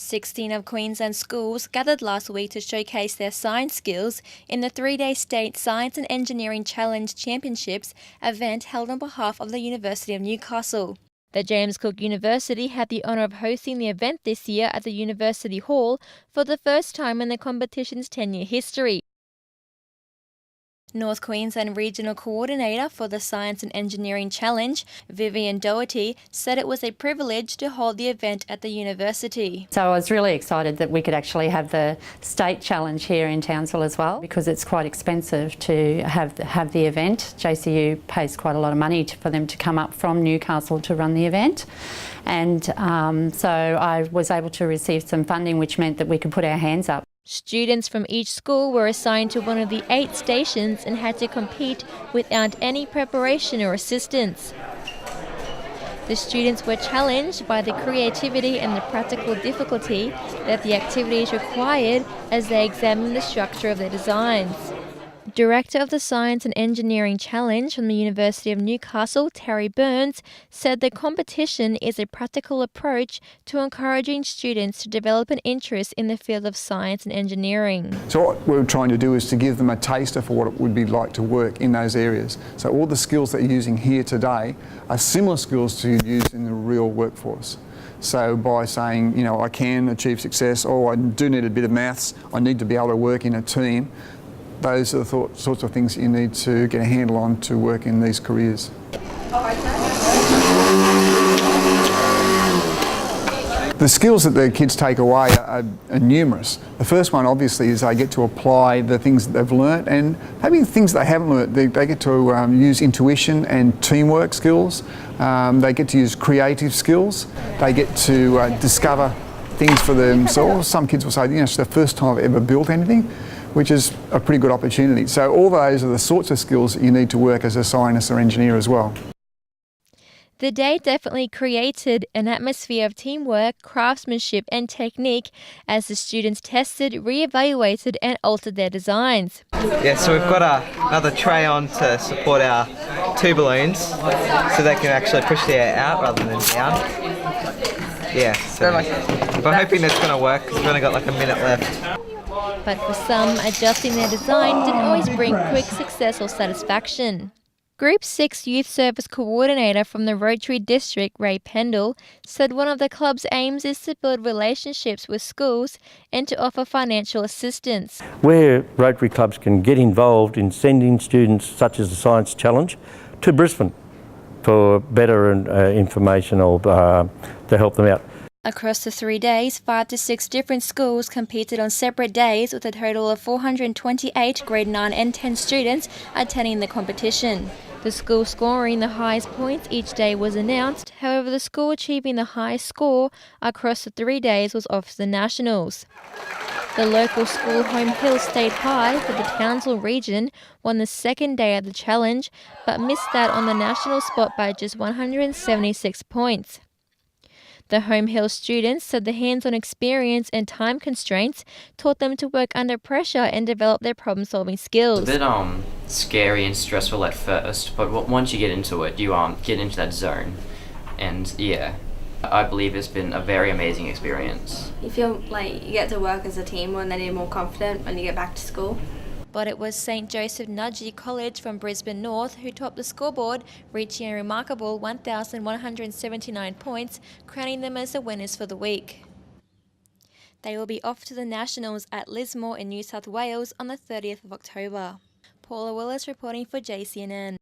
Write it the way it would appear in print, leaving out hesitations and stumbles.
16 of Queensland's schools gathered last week to showcase their science skills in the three-day State Science and Engineering Challenge Championships event held on behalf of the University of Newcastle. The James Cook University had the honour of hosting the event this year at the University Hall for the first time in the competition's 10-year history. North Queensland Regional Coordinator for the Science and Engineering Challenge, Vivian Doherty, said it was a privilege to hold the event at the university. So I was really excited that we could actually have the state challenge here in Townsville as well, because it's quite expensive to have the event. JCU pays quite a lot of money for them to come up from Newcastle to run the event. And so I was able to receive some funding, which meant that we could put our hands up. Students from each school were assigned to one of the 8 stations and had to compete without any preparation or assistance. The students were challenged by the creativity and the practical difficulty that the activities required as they examined the structure of their designs. Director of the Science and Engineering Challenge from the University of Newcastle, Terry Burns, said the competition is a practical approach to encouraging students to develop an interest in the field of science and engineering. So what we're trying to do is to give them a taster for what it would be like to work in those areas. So all the skills that you're using here today are similar skills to use in the real workforce. So by saying, you know, I can achieve success, or I do need a bit of maths, I need to be able to work in a team, those are the sorts of things that you need to get a handle on to work in these careers. The skills that the kids take away are numerous. The first one obviously is they get to apply the things that they've learnt, and maybe things they haven't learnt. They get to use intuition and teamwork skills. They get to use creative skills. They get to discover things for themselves. Some kids will say, you know, it's the first time I've ever built anything, which is a pretty good opportunity. So all those are the sorts of skills that you need to work as a scientist or engineer as well. The day definitely created an atmosphere of teamwork, craftsmanship and technique as the students tested, re-evaluated and altered their designs. Yeah, so we've got another tray on to support our 2 balloons so they can actually push the air out rather than down. Yeah, so we're hoping that's going to work because we've only got like a minute left. But for some, adjusting their design didn't always bring quick success or satisfaction. Group 6 Youth Service Coordinator from the Rotary District, Ray Pendle, said one of the club's aims is to build relationships with schools and to offer financial assistance. Where Rotary clubs can get involved in sending students such as the Science Challenge to Brisbane for better information or to help them out. Across the 3 days, 5 to 6 different schools competed on separate days with a total of 428 grade 9 and 10 students attending the competition. The school scoring the highest points each day was announced. However, the school achieving the highest score across the 3 days was off to the Nationals. The local school Home Hill State High for the Townsville region won the second day of the challenge, but missed that on the national spot by just 176 points. The Home Hill students said the hands-on experience and time constraints taught them to work under pressure and develop their problem-solving skills. It's a bit scary and stressful at first, but once you get into it, you get into that zone. And yeah, I believe it's been a very amazing experience. You feel like you get to work as a team and then you're more confident when you get back to school. But it was St Joseph Nudgee College from Brisbane North who topped the scoreboard, reaching a remarkable 1,179 points, crowning them as the winners for the week. They will be off to the Nationals at Lismore in New South Wales on the 30th of October. Paula Willis reporting for JCNN.